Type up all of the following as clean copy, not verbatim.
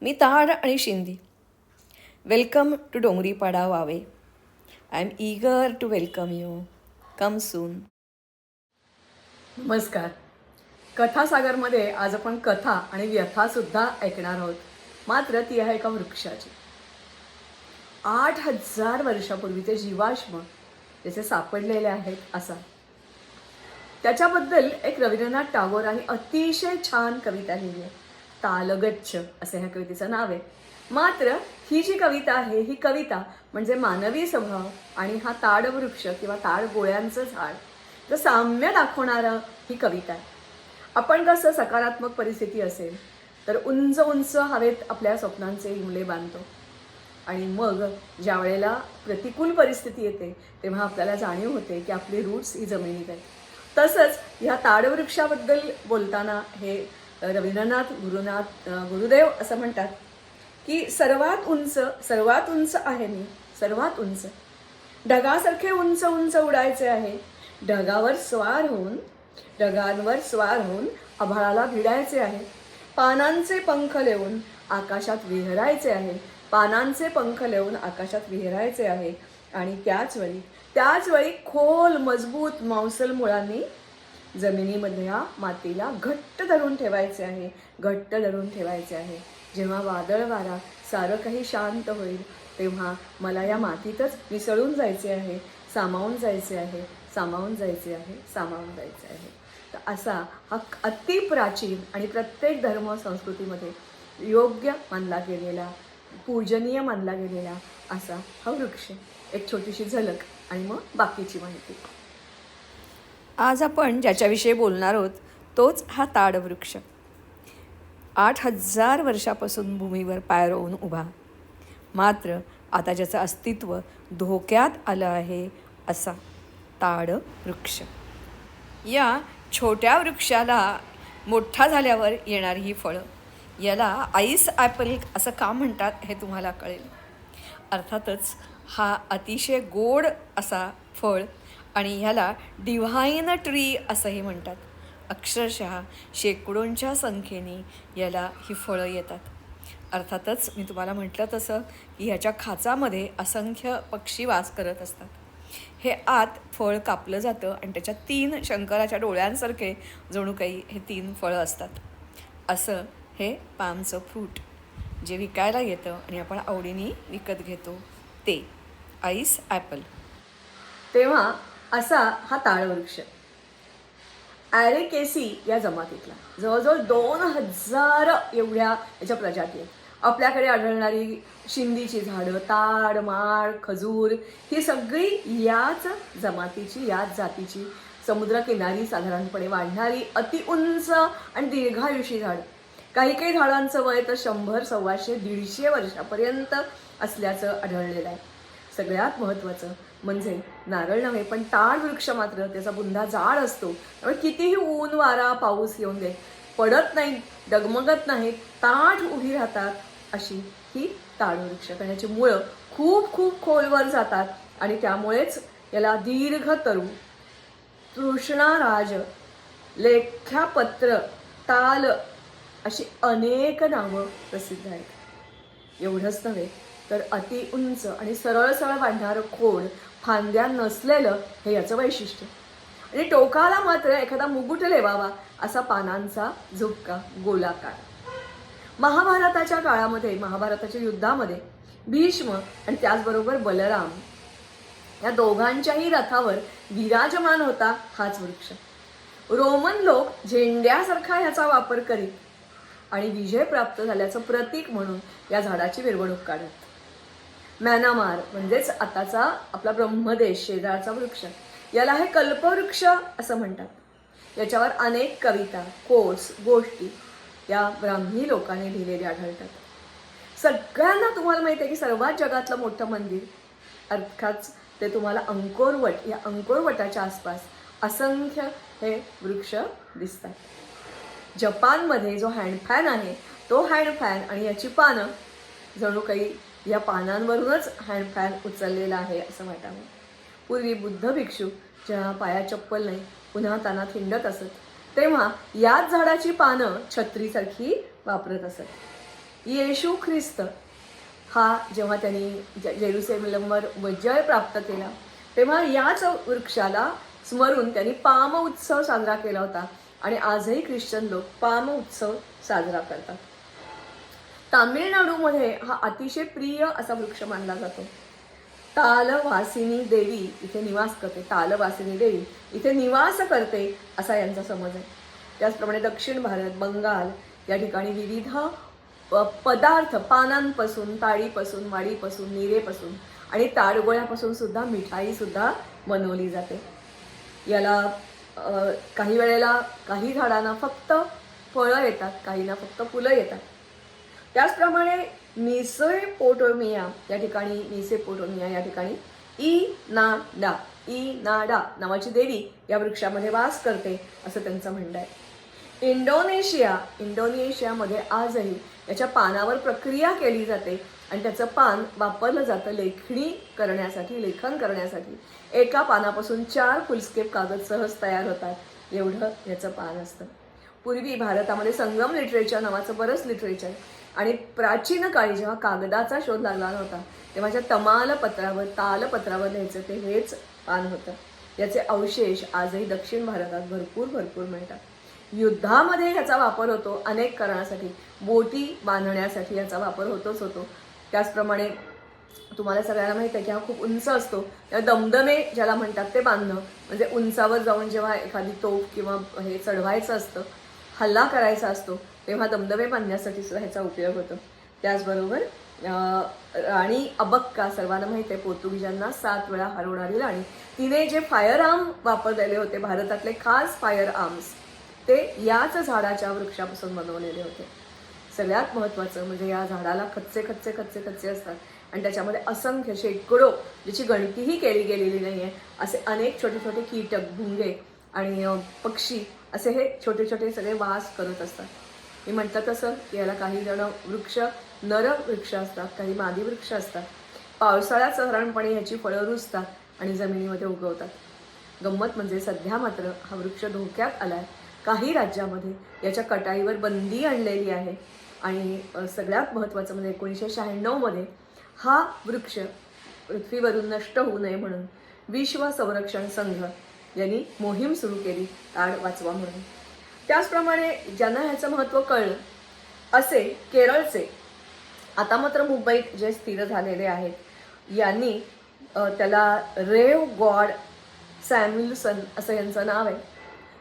मी ताड आणि शिंदी. Welcome to Dongripada Vave. I am eager to welcome you. Come soon. नमस्कार. कथासागरमध्ये आज आपण कथा आणि व्यथासुद्धा ऐकणार आहोत. मात्र ती आहे एका वृक्षाची. 8,000 वर्षापूर्वीचे जीवाश्म त्याचे सापडलेले आहेत असा. त्याच्याबद्दल एक रवींद्रनाथ टागोरांनी अतिशय छान कविता लिहिली आहे. तालगच्छ असे ह्या कवितेचं नाव आहे. मात्र ही जी कविता आहे ही कविता म्हणजे मानवी स्वभाव आणि हा ताडवृक्ष किंवा ताड गोळ्यांचं झाड तर साम्य दाखवणारं ही कविता आहे. आपण कसं सकारात्मक परिस्थिती असेल तर उंच उंच हवेत आपल्या स्वप्नांचे हिमले बांधतो आणि मग ज्या वेळेला प्रतिकूल परिस्थिती येते तेव्हा आपल्याला जाणीव होते की आपली रूट्स ही जमिनीत आहेत. तसंच ह्या ताडवृक्षाबद्दल बोलताना हे रवींद्रनाथ गुरुदेव असं म्हणतात की सर्वात उंच आहे मी, सर्वात उंच. ढगासारखे उंच उंच उडायचे आहे. ढगांवर स्वार होऊन आभाळाला भिडायचे आहे. पानांचे पंख लेवून आकाशात विहरायचे आहे. पानांचे पंख लेवून आकाशात विहरायचे आहे. आणि त्याच वेळी खोल मजबूत मांसल मुळांनी जमिनीमधल्या मातीला घट्ट धरून ठेवायचे आहे. जेव्हा वादळ वारा सारं काही शांत होईल तेव्हा मला या मातीतच मिसळून जायचे आहे, सामावून जायचे आहे. तर असा हा अतिप्राचीन आणि प्रत्येक धर्म संस्कृतीमध्ये योग्य मानला गेलेला, पूजनीय मानला गेलेला असा हा वृक्ष. एक छोटीशी झलक आणि मग बाकीची माहिती. आज आपण ज्याच्याविषयी बोलणार आहोत तोच हा ताडवृक्ष. 8,000 वर्षापासून भूमीवर पाय रोवून उभा, मात्र आता ज्याचं अस्तित्व धोक्यात आलं आहे असा ताडवृक्ष. या छोट्या वृक्षाला मोठा झाल्यावर येणारी ही फळं, याला आईस ॲपल असं का म्हणतात हे तुम्हाला कळेल. अर्थातच हा अतिशय गोड असा फळ आणि ह्याला डिव्हाइन ट्री असंही म्हणतात. अक्षरशः शेकडोंच्या संख्येने याला ही फळं येतात. अर्थातच मी तुम्हाला म्हटलं तसं की ह्याच्या खाचामध्ये असंख्य पक्षी वास करत असतात. हे आत फळ कापलं जातं आणि त्याच्या 3 शंकराच्या डोळ्यांसारखे जणू काही हे 3 फळं असतात. असं हे पामचं फ्रूट जे विकायला येतं आणि आपण आवडीने विकत घेतो ते आईस ॲपल. तेव्हा असा हा ताडवृक्ष ॲरेकेसी या जमातीतला. जवळजवळ 2,000 एवढ्या याच्या प्रजाती आहेत. आपल्याकडे आढळणारी शिंदीची झाडं, ताड, माड, खजूर ही सगळी याच जमातीची, याच जातीची, समुद्रकिनारी साधारणपणे वाढणारी अतिउंच आणि दीर्घायुषी झाडं. काही झाडांचं वय तर 100, 125, 150 वर्षापर्यंत असल्याचं आढळलेलं आहे. सगळ्यात महत्त्वाचं म्हणजे नारळ नव्हे पण ताड वृक्ष मात्र त्याचा बुंधा जाड असतो. त्यामुळे कितीही ऊन वारा पाऊस येऊन दे पडत नाही, डगमगत नाही, ताठ उभी राहतात अशी ही ताडवृक्ष. त्याची मुळं खूप खूप खोलवर जातात आणि त्यामुळेच याला दीर्घतरू, तृष्णाराज, लेख्यापत्र, ताल अशी अनेक नावं प्रसिद्ध आहेत. एवढंच नव्हे तर अति उंच आणि सरळ वाढणारं खोड, फांद्या नसलेलं हे याचं वैशिष्ट्य. आणि टोकाला मात्र एखादा मुकुट लेवावा असा पानांचा झुपका, गोलाकार. महाभारताच्या काळामध्ये, महाभारताच्या युद्धामध्ये भीष्म आणि त्याचबरोबर बलराम या दोघांच्याही रथावर विराजमान होता हाच वृक्ष. रोमन लोक झेंड्यासारखा ह्याचा वापर करीत आणि विजय प्राप्त झाल्याचं प्रतीक म्हणून या झाडाची मिरवणूक काढत. म्यानमार म्हणजेच आताचा आपला ब्रह्मदेश शेजारचा वृक्ष, याला हे कल्पवृक्ष असं म्हणतात. याच्यावर अनेक कविता, कोट्स, गोष्टी या ब्राह्मी लोकांनी लिहिलेल्या आढळतात. सगळ्यांना तुम्हाला माहिती आहे की सर्वात जगातलं मोठं मंदिर अर्थात ते तुम्हाला अंकोरवट, या अंकोरवटाच्या आसपास असंख्य हे वृक्ष दिसतात. जपानमध्ये जो हँडफॅन आहे तो हँडफॅन आणि याची पानं जणू काही या पानांवरूनच हँडफॅन उचललेला आहे असं वाटावं. पूर्वी बुद्ध भिक्षू जेव्हा पाया चप्पल नाही पुन्हा तानात हिंडत असत तेव्हा याच झाडाची पानं छत्रीसारखी वापरत असत. येशू ख्रिस्त हा जेव्हा त्यांनी जेरुसलेमवर विजय प्राप्त केला तेव्हा याच वृक्षाला स्मरून त्यांनी पाम उत्सव साजरा केला होता आणि आजही ख्रिश्चन लोक पाम उत्सव साजरा करतात. तामिळनाडूमध्ये हा अतिशय प्रिय असा वृक्ष मानला जातो. तालवासिनी देवी इथे निवास करते, तालवासिनी देवी इथे निवास करते असा यांचा समज आहे. त्याचप्रमाणे दक्षिण भारत, बंगाल या ठिकाणी विविध पदार्थ पानांपासून, ताडीपासून, वाडीपासून, नीरेपासून आणि ताडगोळ्यापासून सुद्धा मिठाई सुद्धा बनवली जाते. याला काही वेळेला काही झाडांना फक्त फळं येतात, काहींना फक्त फुलं येतात. त्याचप्रमाणे मेसोपोटेमिया या ठिकाणी इनाडा नावाची देवी या वृक्षामध्ये वास करते असं त्यांचं म्हणणं आहे. इंडोनेशियामध्ये आजही याच्या पानावर प्रक्रिया केली जाते आणि त्याचं पान वापरलं जातं लेखन करण्यासाठी. एका पानापासून 4 फुलस्केप कागद सहज तयार होतात, एवढं याचं पान असतं. पूर्वी भारतामध्ये संगम लिटरेचर नावाचं बरंच लिटरेचर आणि प्राचीन काळी जेव्हा कागदाचा शोध लागला नव्हता तेव्हा तालपत्रावर लिहायचं ते हेच पान होतं. याचे अवशेष आजही दक्षिण भारतात भरपूर मिळतात. युद्धामध्ये याचा वापर होतो अनेक कारणासाठी, बोटी बांधण्यासाठी याचा वापर होतो. त्याचप्रमाणे तुम्हाला सगळ्यांना माहिती आहे की हा खूप उंच असतो, त्या दमदमे ज्याला म्हणतात ते बांधणं, म्हणजे उंचावर जाऊन जेव्हा एखादी तोफ किंवा हे चढवायचं असतं, हल्ला करायचा असतो, तेव्हा दमदमे बांधण्यासाठी सुद्धा ह्याचा उपयोग होतो. त्याचबरोबर राणी अबक्का सर्वांना माहिती आहे, पोर्तुगीजांना 7 वेळा हरवणारी राणी, तिने जे फायर आर्म वापरलेले होते, भारतातले खास फायर आर्म्स, ते याच झाडाच्या वृक्षापासून बनवलेले होते. सगळ्यात महत्त्वाचं म्हणजे या झाडाला कच्चे असतात आणि त्याच्यामध्ये असंख्य शेकडो, ज्याची गणतीही केली गेलेली नाही आहे, असे अनेक छोटे छोटे कीटक, भुंगे आणि पक्षी असे हे छोटे सगळे वास करत असतात. मी म्हटलं तसं की याला काही जण नर वृक्ष असतात, काही मादी वृक्ष असतात. पावसाळ्यात साधारणपणे ह्याची फळं रुजतात आणि जमिनीमध्ये उगवतात. गंमत म्हणजे सध्या मात्र हा वृक्ष धोक्यात आलाय. काही राज्यामध्ये याच्या कटाईवर बंदी आणलेली आहे आणि सगळ्यात महत्त्वाचं म्हणजे 1996 हा वृक्ष पृथ्वीवरून नष्ट होऊ नये म्हणून विश्व संरक्षण संघ यांनी मोहीम सुरू केली, ताड वाचवा म्हणून. त्याचप्रमाणे ज्यांना ह्याचं महत्त्व कळलं असे केरळचे आता मात्र मुंबईत जे स्थिर झालेले आहेत, यांनी त्याला रेव गॉड सॅम्युल्सन असं यांचं नाव आहे.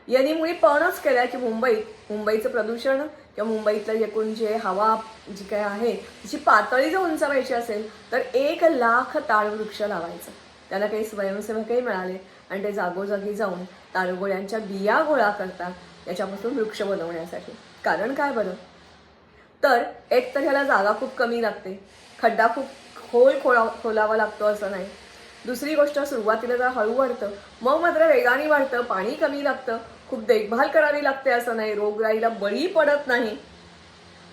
यांनी मुळी पणच केल्या की मुंबईचं प्रदूषण किंवा मुंबईतलं एकूण जे हवा जी काय आहे तिची पातळी जर उंचावायची असेल तर 1,00,000 ताडवृक्ष लावायचं. त्याला काही स्वयंसेवकही मिळाले आणि ते जागोजागी जाऊन ताडगोळ्यांच्या बिया गोळा करतात याच्यापासून वृक्ष बनवण्यासाठी. कारण काय बरं, तर एक तर ह्याला जागा खूप कमी लागते, खड्डा खूप खोलावा लागतो असं नाही. दुसरी गोष्ट, सुरुवातीला जरा हळू वाढतं, मग मात्र वेगाने वाढतं, पाणी कमी लागतं, खूप देखभाल करावी लागते असं नाही, रोगराईला बळी पडत नाही.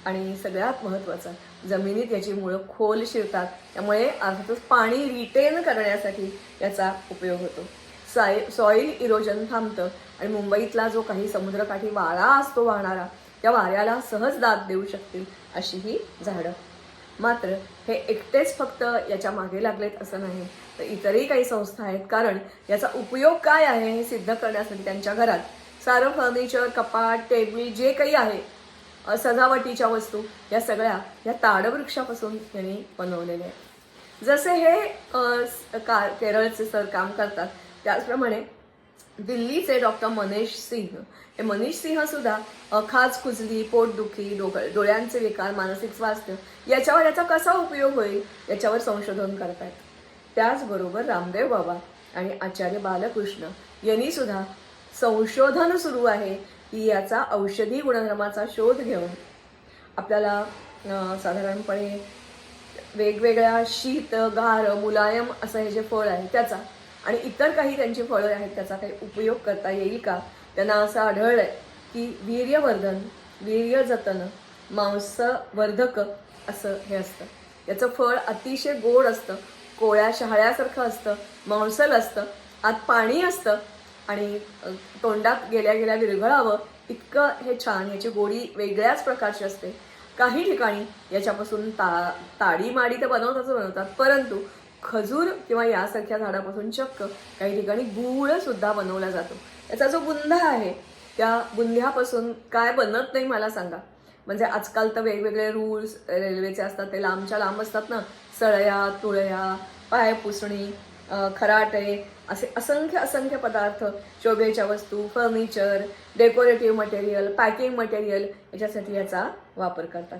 आणि सगळ्यात महत्त्वाचं, जमिनीत याची मुळं खोल शिरतात, त्यामुळे अर्थातच पाणी रिटेन करण्यासाठी याचा उपयोग होतो. सॉईल इरोजन थांबतं आणि मुंबईतला जो काही समुद्रकाठी वारा असतो वाहणारा, त्या वाऱ्याला सहज दाद देऊ शकतील अशी ही झाडं. मात्र हे एकटेच फक्त याच्या मागे लागलेत असं नाही, तर इतरही काही संस्था आहेत. कारण याचा उपयोग काय आहे हे सिद्ध करण्यासाठी त्यांच्या घरात सारं फर्निचर, कपाट, टेबल जे काही आहे, सजावटीच्या वस्तू, या सगळ्या या ताडवृक्षापासून यांनी बनवलेल्या आहेत. जसे हे केरळचे सर काम करतात, त्याचप्रमाणे दिल्लीचे डॉक्टर मनीष सिंह सुद्धा खाजकुजली, पोटदुखी, डोळ्यांचे विकार, मानसिक स्वास्थ्य याच्यावर याचा कसा उपयोग होईल याच्यावर संशोधन करतात. त्याचबरोबर रामदेव बाबा आणि आचार्य बालकृष्ण यांनी सुद्धा संशोधन सुरू आहे की याचा औषधी गुणधर्माचा शोध घेऊन आपल्याला साधारणपणे वेगवेगळ्या शीत, गार, मुलायम असं हे जे फळ आहे त्याचा आणि इतर काही त्यांची फळं आहेत त्याचा काही उपयोग करता येईल का. त्यांना असं आढळलं आहे की वीर्यवर्धन, वीर्यजतन, मांसवर्धक असं हे असतं. याचं फळ अतिशय गोड असतं, कोळ्या शहाळ्यासारखं असतं, मांसल असतं, आत पाणी असतं आणि तोंडात गेल्या विरघळावं इतकं हे छान, याची गोडी वेगळ्याच प्रकारची असते. काही ठिकाणी याच्यापासून ताडी माडी तर बनवतात, परंतु खजूर किंवा यासारख्या झाडापासून चक्क काही ठिकाणी गूळ सुद्धा बनवला जातो. याचा जो बुंदा आहे त्या बुंध्यापासून काय बनत नाही मला सांगा. म्हणजे आजकाल तर वेगवेगळे रूल्स रेल्वेचे असतात, ते लांबच्या लांब असतात ना, सळया तुळया, पाय पुसणी, खराटे, असे असंख्य पदार्थ, शोभेच्या वस्तू, furniture, decorative material, packing material याच्यासाठी याचा वापर करतात.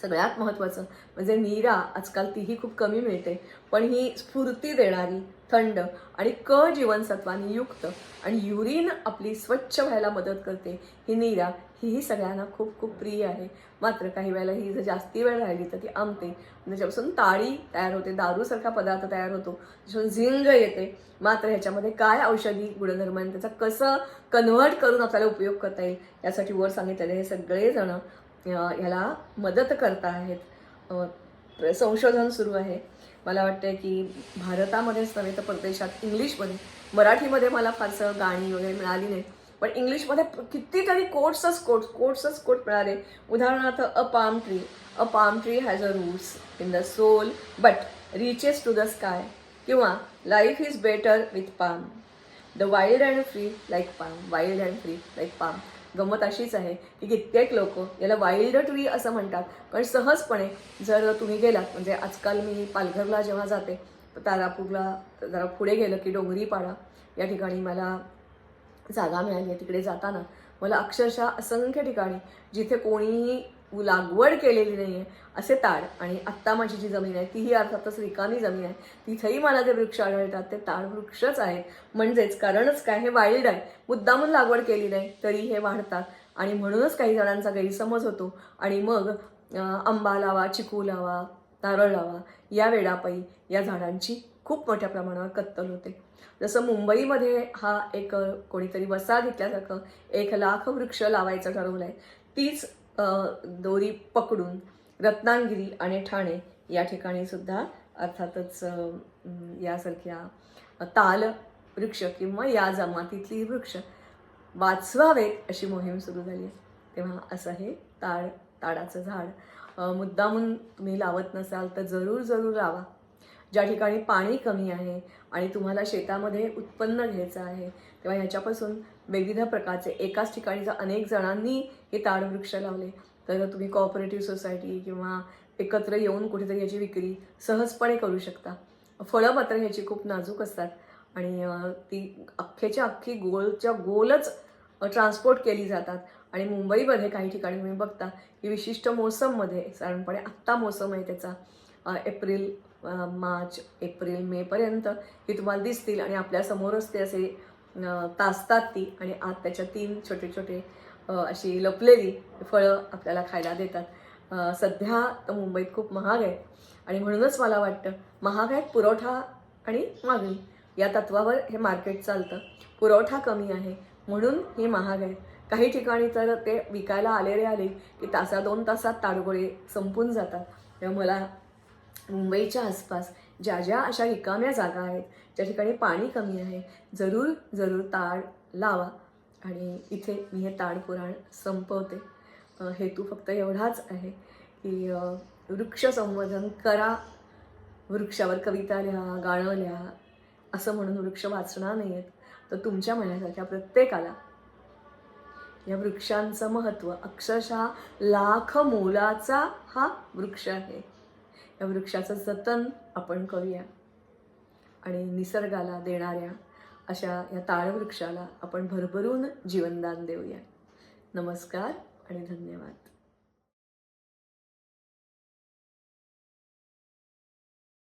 सगळ्यात महत्त्वाचं म्हणजे नीरा आजकाल तीही खूप कमी मिळते, पण ही स्फूर्ती देणारी, थंड आणि जीवनसत्वानी युक्त आणि युरिन आपली स्वच्छ व्हायला मदत करते ही नीरा, ही सगळ्यांना खूप खूप प्रिय आहे. मात्र काही वेळेला ही जर जास्ती वेळ राहिली तर ती आंबते, त्याच्यापासून ताडी तयार होते, दारूसारखा पदार्थ तयार होतो, त्याच्यापासून झिंग येते. मात्र ह्याच्यामध्ये काय औषधी गुणधर्म आणि त्याचा कसं कन्व्हर्ट करून आपल्याला उपयोग करता येईल यासाठी वर सांगितलेले हे सगळेजण ह्याला मदत करत आहेत. संशोधन सुरू आहे. मला वाटतं की भारतामध्येच नव्हे तर परदेशात इंग्लिशमध्ये, मराठीमध्ये मला फारसं गाणी वगैरे मिळाली नाही, पण इंग्लिशमध्ये कितीतरी कोट्सच कोट मिळाले. उदाहरणार्थ a palm tree has a roots in the soil but reaches to the sky, किंवा life is better with palm, the wild and free like palm. गंमत अशीच आहे की कित्येक लोक याला वाईल्ड ट्री असं म्हणतात, कारण सहजपणे जर तुम्ही गेलात, म्हणजे आजकाल मी पालघरला जेव्हा जाते तारापूरला जरा पुढे गेलं की डोंगरीपाडा या ठिकाणी मला जागा मिळाली आहे. तिकडे जाताना मला अक्षरशः असंख्य ठिकाणी जिथे कोणीही लागवड केलेली नाही आहे असे ताड, आणि आत्ता माझी जी जमीन आहे तीही अर्थातच रिकामी जमीन आहे, तिथेही मला जे वृक्ष आढळतात ते ताड वृक्षच आहेत. म्हणजेच कारणच काय, हे वाईल्ड आहे, मुद्दामून लागवड केली नाही तरी हे वाढतात. आणि म्हणूनच काही जणांचा गैरसमज होतो आणि मग आंबा लावा, चिकू लावा, नारळ लावा या वेडापायी या झाडांची खूप मोठ्या प्रमाणावर कत्तल होते. जसं मुंबईमध्ये हा एक कोणीतरी वसा घेतल्यासारखं 1,00,000 वृक्ष लावायचं ठरवलं आहे. तीच दोरी पकडून रत्नागिरी आणि ठाणे या ठिकाणी सुद्धा अर्थातच यासारख्या ताल वृक्ष किंवा या जमातीतली वृक्ष वाचवावेत अशी मोहीम सुरू झाली आहे. तेव्हा असं हे ताडाचं झाड मुद्दामून तुम्ही लावत नसाल तर जरूर लावा. ज्या ठिकाणी पाणी कमी आहे आणि तुम्हाला शेतामध्ये उत्पन्न घ्यायचं आहे, तेव्हा ह्याच्यापासून विविध प्रकारचे, एकाच ठिकाणी जर अनेक जणांनी हे ताडवृक्ष लावले तर तुम्ही कोऑपरेटिव्ह सोसायटी किंवा एकत्र येऊन कुठेतरी याची विक्री सहजपणे करू शकता. फळं मात्र ह्याची खूप नाजूक असतात आणि ती अख्खेच्या अख्खी गोलच ट्रान्सपोर्ट केली जातात. आणि मुंबईमध्ये काही ठिकाणी तुम्ही बघता की विशिष्ट मोसममध्ये, साधारणपणे आत्ता मोसम आहे त्याचा, मार्च एप्रिल मेपर्यंत ही तुम्हाला दिसतील आणि आपल्यासमोरच ते असे तासतात ती, आणि आत त्याच्या 3 छोटे अशी लपलेली फळं आपल्याला खायला देतात. सध्या तर मुंबईत खूप महाग आहे आणि म्हणूनच मला वाटतं महाग आहेत, पुरवठा आणि मागणी या तत्वावर हे मार्केट चालतं. पुरवठा कमी आहे म्हणून हे महाग आहे. काही ठिकाणी तर ते विकायला आले की तासा 2 तासात ताडगोळे संपून जातात. तेव्हा मला मुंबईच्या आसपास ज्या अशा रिकाम्या जागा आहेत, ज्या ठिकाणी पाणी कमी आहे, जरूर ताड लावा. आणि इथे मी हे ताड पुराण संपवते. हेतू फक्त एवढाच आहे की वृक्ष संवर्धन करा, वृक्षावर कविता लिहा, गाणं लिहा, असं म्हणून वृक्ष वाचणार नाही आहेत, तर तुमच्या मनासारख्या प्रत्येकाला या वृक्षांचं महत्त्व, अक्षरशः लाख मोलाचा हा वृक्ष आहे, या वृक्षाचं जतन आपण करूया आणि निसर्गाला देणाऱ्या अशा या ताडवृक्षाला आपण भरभरून जीवनदान देऊया. नमस्कार आणि धन्यवाद.